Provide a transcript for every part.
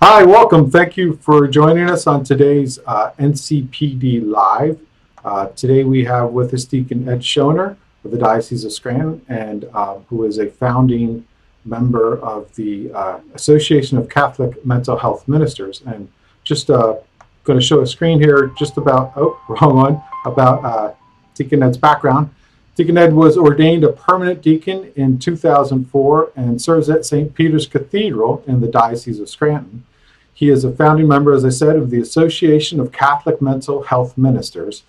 Hi, welcome. Thank you for joining us on today's NCPD Live. Today we have with us Deacon Ed Shoener of the Diocese of Scranton, and who is a founding member of the Association of Catholic Mental Health Ministers. And just going to show a screen here just about, wrong one, about Deacon Ed's background. Deacon Ed was ordained a permanent deacon in 2004 and serves at St. Peter's Cathedral in the Diocese of Scranton. He is a founding member, as I said, of the Association of Catholic Mental Health Ministers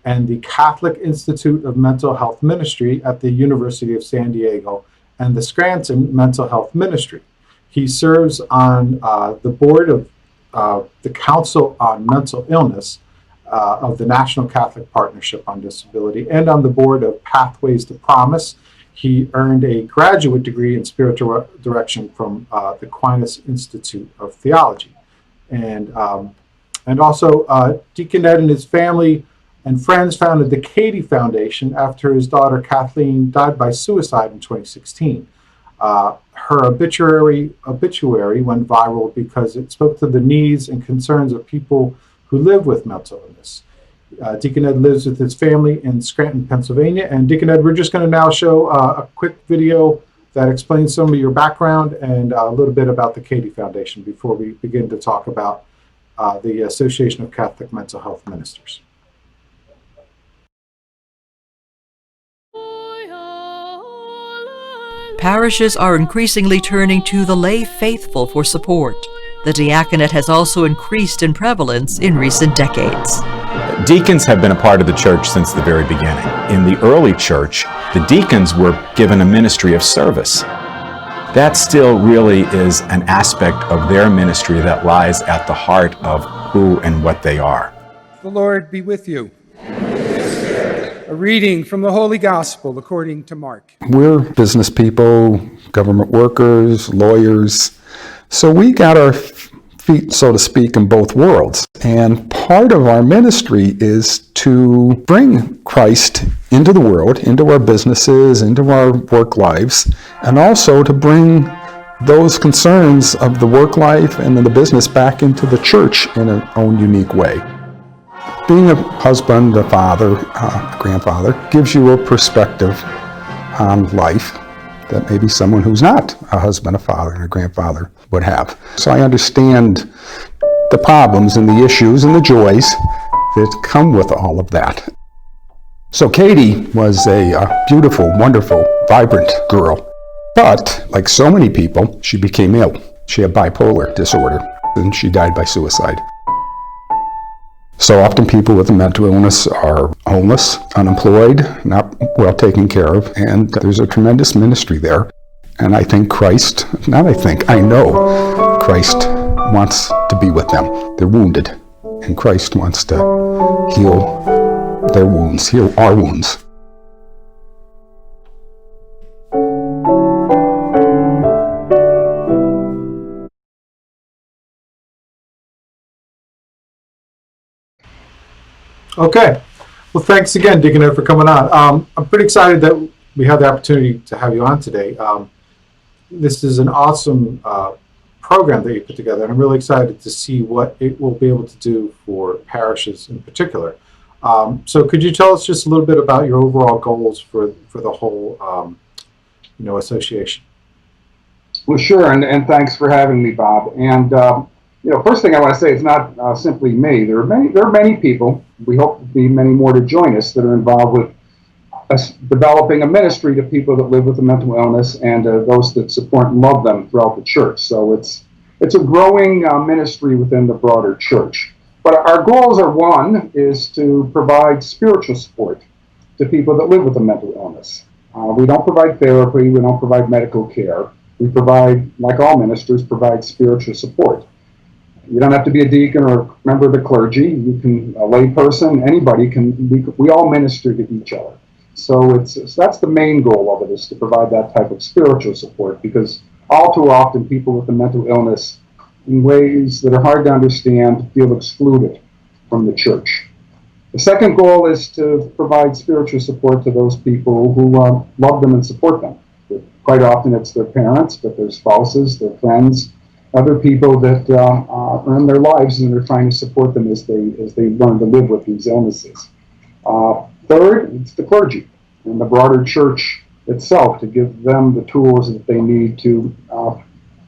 and the Catholic Institute of Mental Health Ministry at the University of San Diego and the Scranton Mental Health Ministry. He serves on the board of the Council on Mental Illness of the National Catholic Partnership on Disability and on the board of Pathways to Promise. He earned a graduate degree in spiritual direction from the Aquinas Institute of Theology. And also Deacon Ed and his family and friends founded the Katie Foundation after his daughter Kathleen died by suicide in 2016. Her obituary went viral because it spoke to the needs and concerns of people who live with mental illness. Deacon Ed lives with his family in Scranton, Pennsylvania. And Deacon Ed, we're just going to now show a quick video that explains some of your background and a little bit about the Katie Foundation before we begin to talk about the Association of Catholic Mental Health Ministers. Parishes are increasingly turning to the lay faithful for support. The diaconate has also increased in prevalence in recent decades. Deacons have been a part of the church since the very beginning. In the early church, the deacons were given a ministry of service. That still really is an aspect of their ministry that lies at the heart of who and what they are. The Lord be with you. A reading from the Holy Gospel according to Mark. We're business people, government workers, lawyers, so we got our feet, so to speak, in both worlds. And part of our ministry is to bring Christ into the world, into our businesses, into our work lives, and also to bring those concerns of the work life and the business back into the church in an own unique way. Being a husband, a father, a grandfather, gives you a perspective on life that maybe someone who's not a husband, a father, and a grandfather would have. So I understand the problems and the issues and the joys that come with all of that. So Katie was a beautiful, wonderful, vibrant girl. But, like so many people, she became ill. She had bipolar disorder, and she died by suicide. So often people with a mental illness are homeless, unemployed, not well taken care of, and there's a tremendous ministry there. And I think I know Christ wants to be with them. They're wounded, and Christ wants to heal their wounds, heal our wounds. Okay. Well, thanks again, Deacon Ed, for coming on. I'm pretty excited that we have the opportunity to have you on today. This is an awesome program that you put together, and I'm really excited to see what it will be able to do for parishes in particular. So could you tell us just a little bit about your overall goals for the whole association? Well, sure, and thanks for having me, Bob. And first thing I want to say is not simply me. There are many people. We hope to be many more to join us that are involved with us developing a ministry to people that live with a mental illness and those that support and love them throughout the church. So it's a growing ministry within the broader church. But our goals are, one, is to provide spiritual support to people that live with a mental illness. We don't provide therapy. We don't provide medical care. We provide, like all ministers, provide spiritual support. You don't have to be a deacon or a member of the clergy. You can, a lay person, anybody can. We all minister to each other. So that's the main goal of it, is to provide that type of spiritual support, because all too often people with a mental illness, in ways that are hard to understand, feel excluded from the church. The second goal is to provide spiritual support to those people who love them and support them. Quite often it's their parents, but their spouses, their friends, other people that are in their lives, and they're trying to support them as they learn to live with these illnesses. Third, it's the clergy and the broader church itself to give them the tools that they need to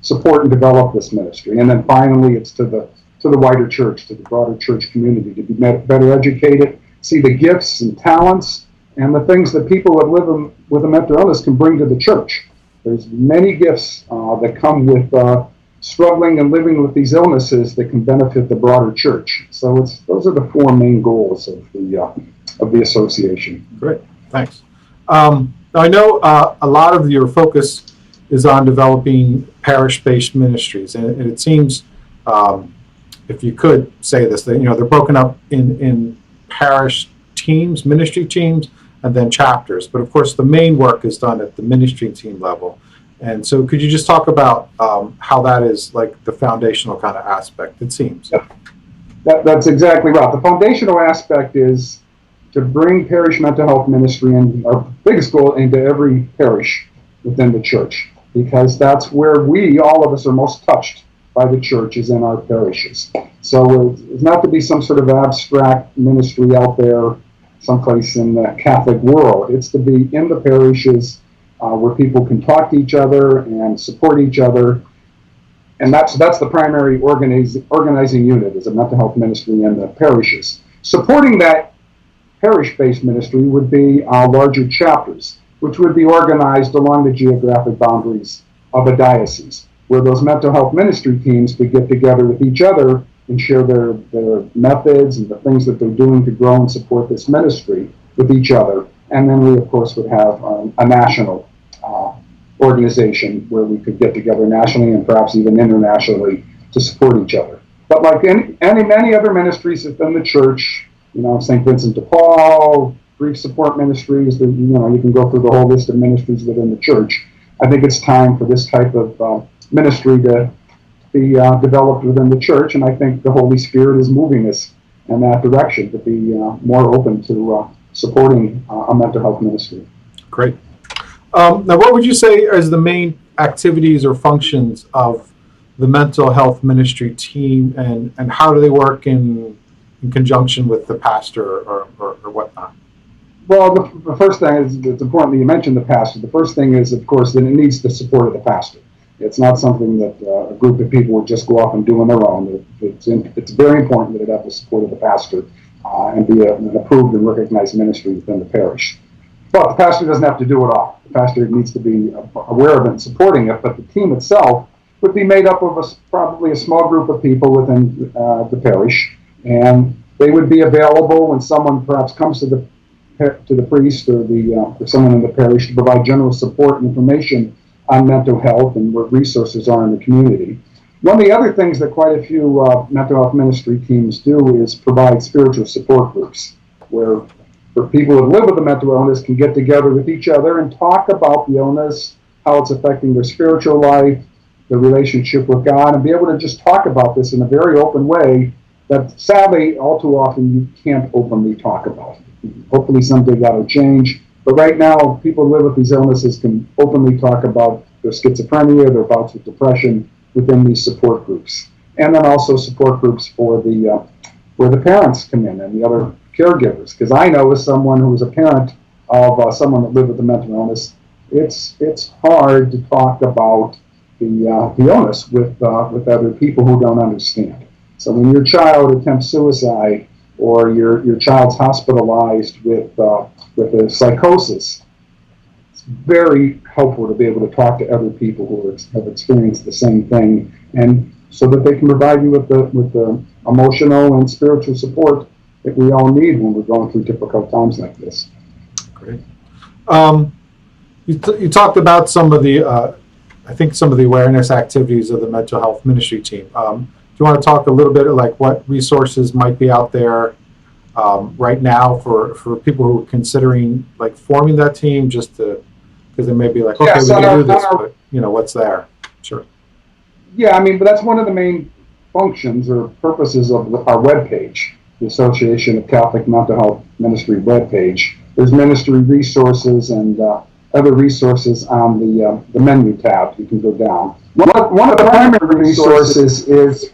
support and develop this ministry. And then finally, it's to the wider church, to the broader church community, to be better educated, see the gifts and talents and the things that people that live with a mental illness can bring to the church. There's many gifts that come with struggling and living with these illnesses that can benefit the broader church. So those are the four main goals of the association. Great, thanks. I know a lot of your focus is on developing parish-based ministries, and it seems, if you could say this, that they're broken up in parish teams, ministry teams, and then chapters. But of course, the main work is done at the ministry team level. And so, could you just talk about how that is like the foundational kind of aspect? It seems. Yep. That's exactly right. The foundational aspect is to bring parish mental health ministry, and our biggest goal, into every parish within the church, because that's where all of us are most touched by the church, is in our parishes. So it's not to be some sort of abstract ministry out there someplace in the Catholic world. It's to be in the parishes where people can talk to each other and support each other. And that's the primary organizing unit, is a mental health ministry in the parishes. Supporting that parish-based ministry would be larger chapters, which would be organized along the geographic boundaries of a diocese, where those mental health ministry teams could get together with each other and share their methods and the things that they're doing to grow and support this ministry with each other. And then we, of course, would have a national organization where we could get together nationally and perhaps even internationally to support each other. But like many other ministries within the church, St. Vincent de Paul, grief support ministries, you can go through the whole list of ministries within the church. I think it's time for this type of ministry to be developed within the church, and I think the Holy Spirit is moving us in that direction, to be more open to supporting a mental health ministry. Great. Now, what would you say is the main activities or functions of the mental health ministry team, and how do they work in conjunction with the pastor or whatnot? Well, the first thing is, it's important that you mention the pastor. The first thing is, of course, that it needs the support of the pastor. It's not something that a group of people would just go off and do on their own. It's very important that it have the support of the pastor and be an approved and recognized ministry within the parish. But the pastor doesn't have to do it all. The pastor needs to be aware of it and supporting it, but the team itself would be made up of probably a small group of people within the parish, and they would be available when someone perhaps comes to the priest or someone in the parish to provide general support and information on mental health and what resources are in the community. One of the other things that quite a few mental health ministry teams do is provide spiritual support groups, where people who live with a mental illness can get together with each other and talk about the illness, how it's affecting their spiritual life, their relationship with God, and be able to just talk about this in a very open way that sadly all too often you can't openly talk about. Hopefully someday that'll change. But right now, people who live with these illnesses can openly talk about their schizophrenia, their bouts with depression within these support groups. And then also support groups for where the parents come in and the other caregivers. Because I know, as someone who was a parent of someone that lived with a mental illness, it's hard to talk about the illness with other people who don't understand. So when your child attempts suicide, or your child's hospitalized with a psychosis, it's very helpful to be able to talk to other people who have experienced the same thing, and so that they can provide you with the emotional and spiritual support that we all need when we're going through difficult times like this. Great. You talked about some of the awareness activities of the mental health ministry team. Do you want to talk a little bit like what resources might be out there right now for people who are considering like forming that team, just because they may be like, okay, we can do this, but what's there? Sure. Yeah, but that's one of the main functions or purposes of our webpage, the Association of Catholic Mental Health Ministry webpage. There's ministry resources and other resources on the menu tab. You can go down. One of the primary resources is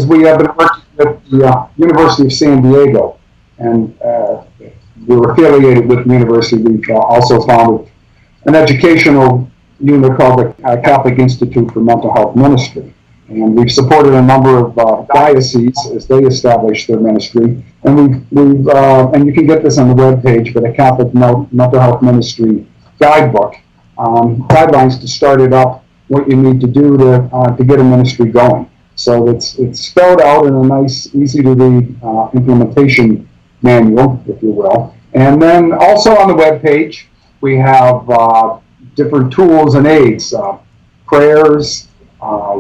we have been working with the University of San Diego, and we're affiliated with the university. We've also founded an educational unit called the Catholic Institute for Mental Health Ministry. And we've supported a number of dioceses as they establish their ministry. And we've and you can get this on the webpage, but a Catholic Mental Health Ministry guidebook, guidelines to start it up, what you need to do to get a ministry going. So it's spelled out in a nice, easy to read implementation manual, if you will. And then also on the webpage, we have different tools and aids, prayers.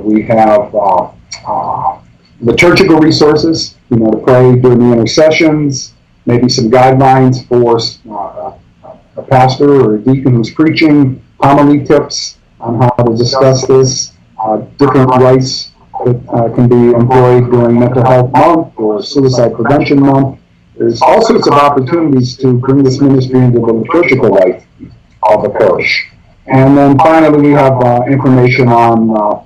We have liturgical resources, to pray during the intercessions, maybe some guidelines for a pastor or a deacon who's preaching, homily tips on how to discuss this, different rites that can be employed during Mental Health Month or Suicide Prevention Month. There's all sorts of opportunities to bring this ministry into the liturgical life of the parish. And then finally, we have information on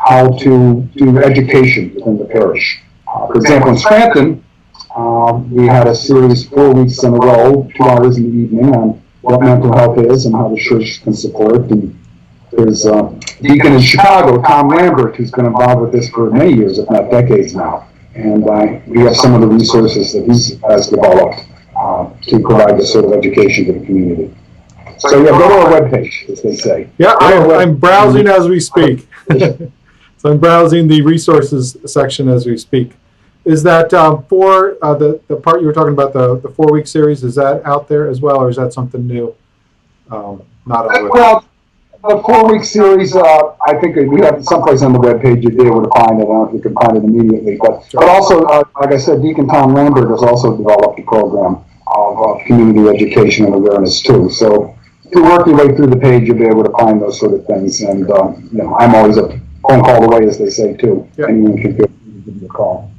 how to do education within the parish. For example, in Scranton, we had a series 4 weeks in a row, 2 hours in the evening, on what mental health is and how the church can support. And there's a deacon in Chicago, Tom Lambert, who's been involved with this for many years, if not decades now. And we have some of the resources that he has developed to provide this sort of education to the community. So yeah, go to our webpage, as they say. Yeah, I'm browsing as we speak. So I'm browsing the resources section as we speak. Is that for the part you were talking about, the 4-week series, is that out there as well, or is that something new? Not on the webpage. Well, the 4-week series, I think we have someplace on the webpage you'd be able to find it. I don't know if you can find it immediately. But also, like I said, Deacon Tom Lambert has also developed a program of community education and awareness too. So if you work your way through the page, you'll be able to find those sort of things. And I'm always a phone call away, as they say too. Yeah. Anyone can give you a call.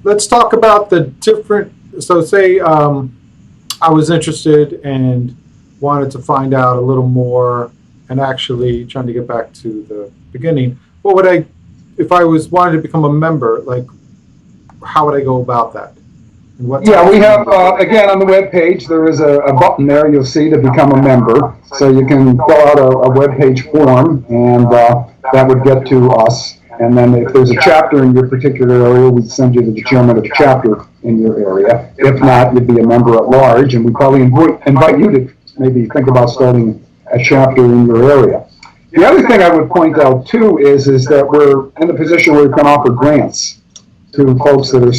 Let's talk about the different. So say I was interested and wanted to find out a little more, and actually trying to get back to the beginning. What would I, if I wanted to become a member? Like, how would I go about that? And what Yeah, we have, again, on the web page, there is a button there you'll see to become a member. So you can fill out a web page form, and that would get to us. And then if there's a chapter in your particular area, we'd send you to the chairman of the chapter in your area. If not, you'd be a member at large, and we probably invite you to maybe think about starting a chapter in your area. The other thing I would point out, too, is that we're in a position where we can offer grants to folks that are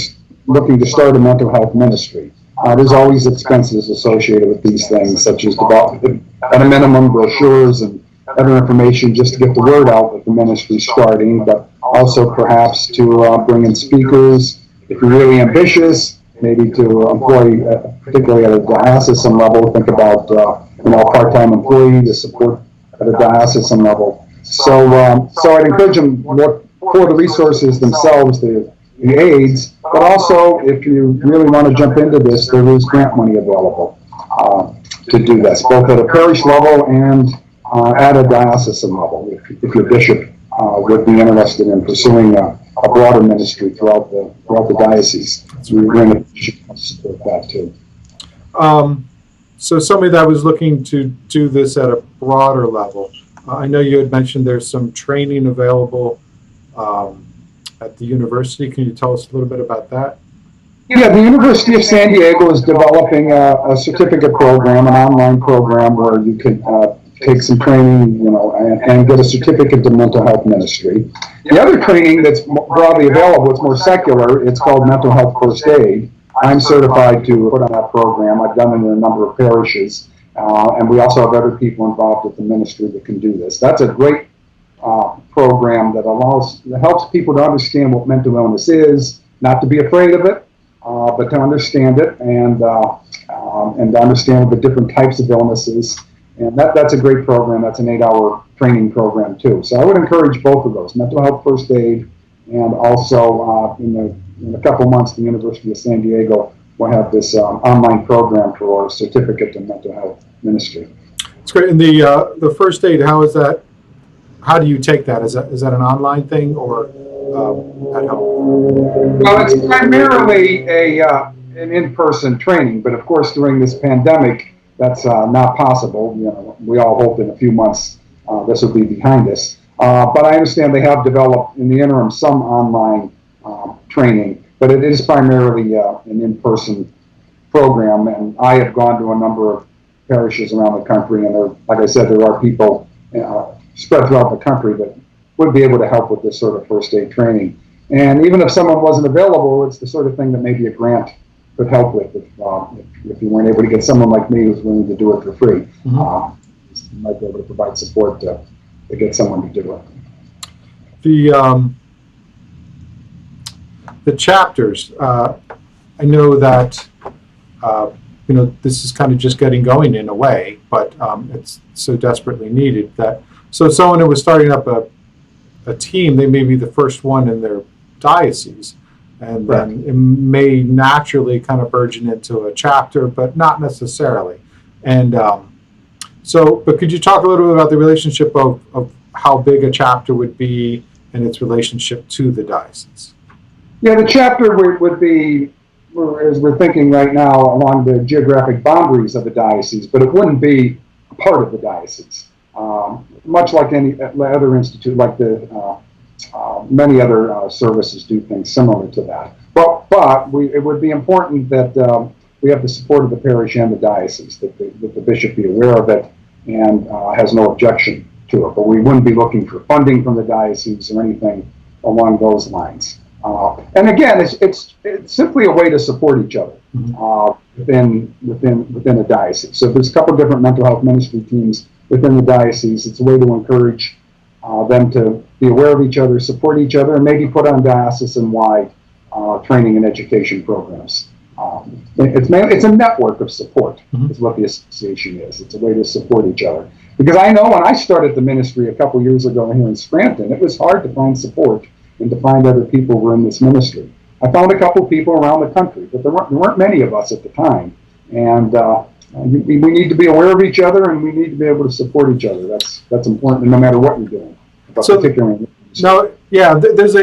looking to start a mental health ministry. There's always expenses associated with these things, such as at a minimum brochures and other information just to get the word out that the ministry's starting, but also perhaps to bring in speakers. If you're really ambitious, maybe to employ, particularly at a diocesan level, think about a part-time employee to support at a diocesan level. So I'd encourage them to look for the resources themselves, the aids, but also if you really want to jump into this, there is grant money available to do this, both at a parish level and at a diocesan level, if your bishop would be interested in pursuing a broader ministry throughout the diocese. So we're in a position to support that too. So somebody that was looking to do this at a broader level, I know you had mentioned there's some training available at the university. Can you tell us a little bit about that? Yeah, the University of San Diego is developing a certificate program, an online program where you can take some training, and get a certificate in mental health ministry. The other training that's broadly available, it's more secular, it's called mental health first aid. I'm certified to put on that program. I've done it in a number of parishes, and we also have other people involved with the ministry that can do this. That's a great program that helps people to understand what mental illness is, not to be afraid of it, but to understand it and to understand the different types of illnesses. And that's a great program. That's an 8-hour training program too. So I would encourage both of those, mental health first aid, and also in a couple months, the University of San Diego will have this online program for our certificate in mental health ministry. It's great. And the first aid, how is that? How do you take that? Is that an online thing or at home? Well, it's primarily an in-person training, but of course during this pandemic, that's not possible. We all hope in a few months this will be behind us. But I understand they have developed in the interim some online training, but it is primarily an in-person program. And I have gone to a number of parishes around the country, and like I said, there are people spread throughout the country that would be able to help with this sort of first aid training. And even if someone wasn't available, it's the sort of thing that maybe a grant could help with if you weren't able to get someone like me who's willing to do it for free. You might be able to provide support to get someone to do it. The chapters, I know that this is kind of just getting going in a way, but it's so desperately needed that. So someone who was starting up a team, they may be the first one in their diocese, and then it may naturally kind of burgeon into a chapter, but not necessarily. And but could you talk a little bit about the relationship of how big a chapter would be and its relationship to the diocese? Yeah, the chapter would be, as we're thinking right now, along the geographic boundaries of the diocese, but it wouldn't be a part of the diocese. Much like any other institute, like many other services do things similar to that. But it would be important that we have the support of the parish and the diocese, that the bishop be aware of it and has no objection to it. But we wouldn't be looking for funding from the diocese or anything along those lines. And again, it's simply a way to support each other within a diocese. So there's a couple of different mental health ministry teams within the diocese. It's a way to encourage them to be aware of each other, support each other, and maybe put on diocesan-wide training and education programs. It's a network of support, is what the association is. It's a way to support each other. Because I know when I started the ministry a couple years ago here in Scranton, it was hard to find support and to find other people who were in this ministry. I found a couple people around the country, but there weren't many of us at the time. And we need to be aware of each other, and we need to be able to support each other. That's important, no matter what you're doing. So now, yeah, there's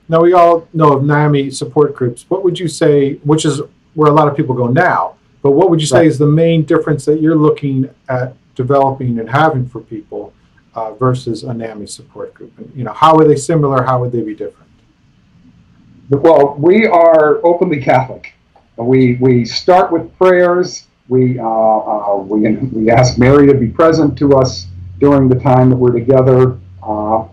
now we all know of NAMI support groups. What would you say, which is where a lot of people go now, but what would you say is the main difference that you're looking at developing and having for people versus a NAMI support group? And, how are they similar? How would they be different? Well, we are openly Catholic. We start with prayers. We ask Mary to be present to us during the time that we're together,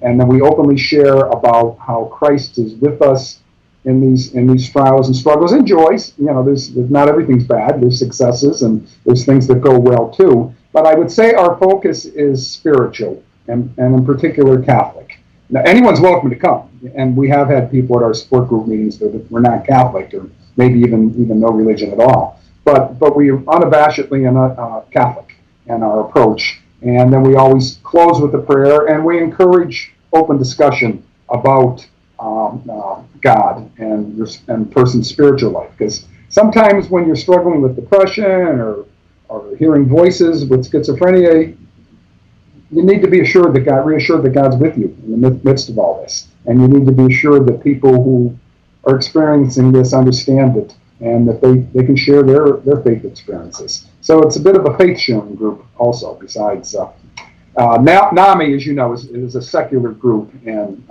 and then we openly share about how Christ is with us in these trials and struggles and joys. There's not everything's bad. There's successes and there's things that go well too. But I would say our focus is spiritual and in particular Catholic. Now, anyone's welcome to come, and we have had people at our support group meetings that were not Catholic or maybe even no religion at all. But we are unabashedly Catholic in our approach. And then we always close with a prayer, and we encourage open discussion about God and person's spiritual life. Because sometimes when you're struggling with depression or hearing voices with schizophrenia, you need to be reassured that God's with you in the midst of all this. And you need to be assured that people who are experiencing this understand it, and that they can share their faith experiences. So it's a bit of a faith-sharing group also, besides NAMI, as you know, is a secular group and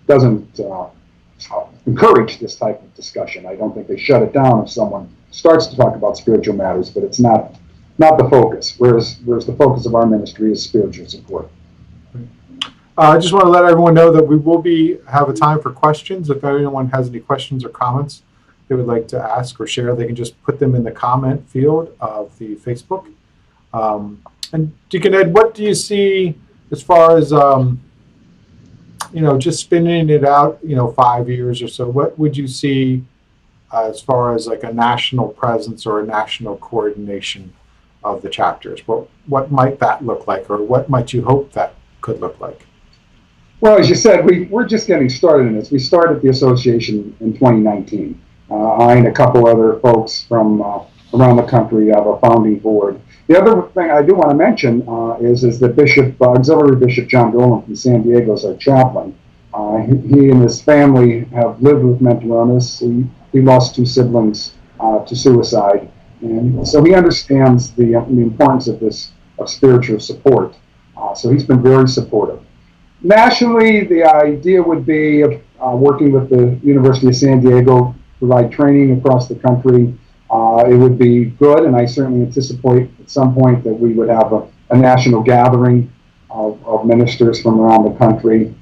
doesn't encourage this type of discussion. I don't think they shut it down if someone starts to talk about spiritual matters, but it's not the focus, whereas the focus of our ministry is spiritual support. I just want to let everyone know that we will have a time for questions. If anyone has any questions or comments they would like to ask or share, they can just put them in the comment field of the Facebook. And Deacon Ed, what do you see as far as, just spinning it out, 5 years or so? What would you see as far as like a national presence or a national coordination of the chapters? What might that look like, or what might you hope that could look like? Well, as you said, we're just getting started in this. We started the association in 2019. I and a couple other folks from around the country of a founding board. The other thing I do want to mention is that Auxiliary Bishop John Dolan from San Diego is our chaplain. He and his family have lived with mental illness. He lost 2 siblings to suicide, and so he understands the importance of spiritual support. So he's been very supportive. Nationally, the idea would be working with the University of San Diego, provide training across the country. It would be good, and I certainly anticipate at some point that we would have a national gathering of ministers from around the country.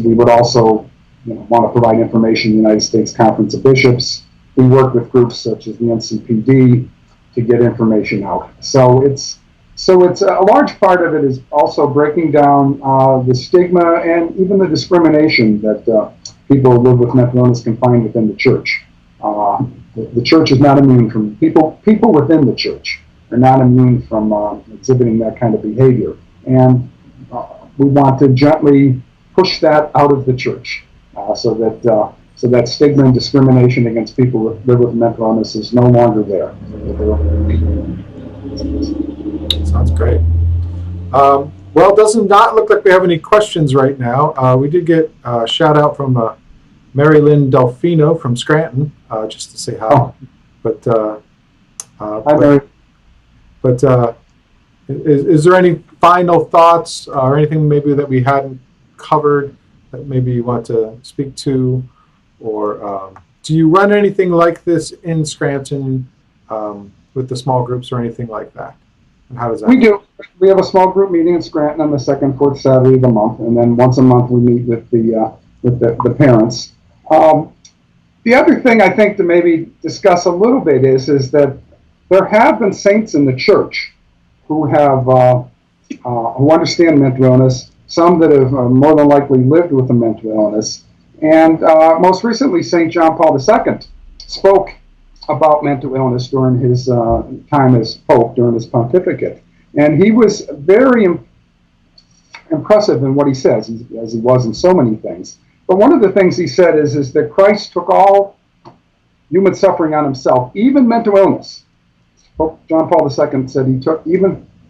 We would also want to provide information to the United States Conference of Bishops. We work with groups such as the NCPD to get information out. So it's a large part of it is also breaking down the stigma and even the discrimination that people who live with mental illness can find within the church. The church is not immune from people within the church are not immune from exhibiting that kind of behavior, and we want to gently push that out of the church so that stigma and discrimination against people who live with mental illness is no longer there. Sounds great. Well, it does not look like we have any questions right now. We did get a shout out from Mary Lynn Delfino from Scranton, just to say hi. Oh. Is there any final thoughts or anything maybe that we hadn't covered that maybe you want to speak to, or do you run anything like this in Scranton with the small groups or anything like that? And how does that? We do. We have a small group meeting in Scranton on the second, fourth Saturday of the month, and then once a month we meet with the parents. The other thing I think to maybe discuss a little bit is that there have been saints in the church who have who understand mental illness. Some that have more than likely lived with a mental illness, and most recently, St. John Paul II spoke about mental illness during his time as Pope, during his pontificate. And he was very impressive in what he says, as he was in so many things. But one of the things he said is that Christ took all human suffering on himself, even mental illness. Pope John Paul II said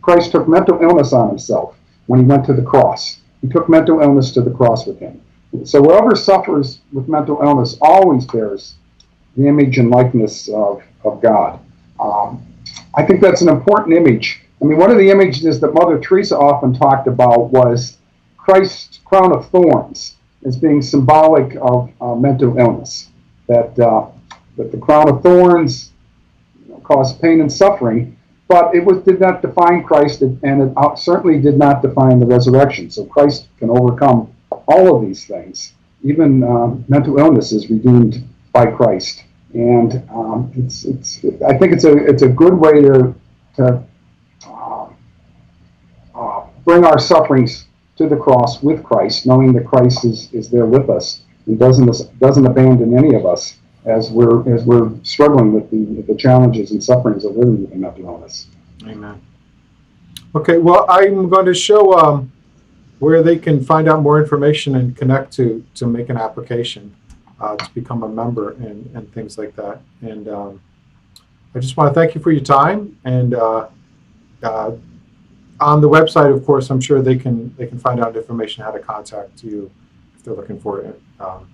Christ took mental illness on himself when he went to the cross. He took mental illness to the cross with him. So whoever suffers with mental illness always bears the image and likeness of God. I think that's an important image. I mean, one of the images that Mother Teresa often talked about was Christ's crown of thorns as being symbolic of mental illness. That the crown of thorns caused pain and suffering, but did not define Christ, and it certainly did not define the resurrection. So Christ can overcome all of these things. Even mental illness is redeemed by Christ, and I think it's a good way to bring our sufferings to the cross with Christ, knowing that Christ is there with us and doesn't abandon any of us as we're struggling with the challenges and sufferings of living with a mental illness. Amen. Okay, well, I'm going to show where they can find out more information and connect to make an application to become a member and things like that. And I just want to thank you for your time. And on the website, of course, I'm sure they can find out information how to contact you if they're looking for it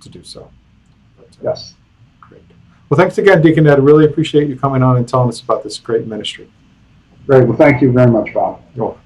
to do so. But, yes. Great. Well, thanks again, Deacon Ed. I really appreciate you coming on and telling us about this great ministry. Great. Well, thank you very much, Bob. You're welcome.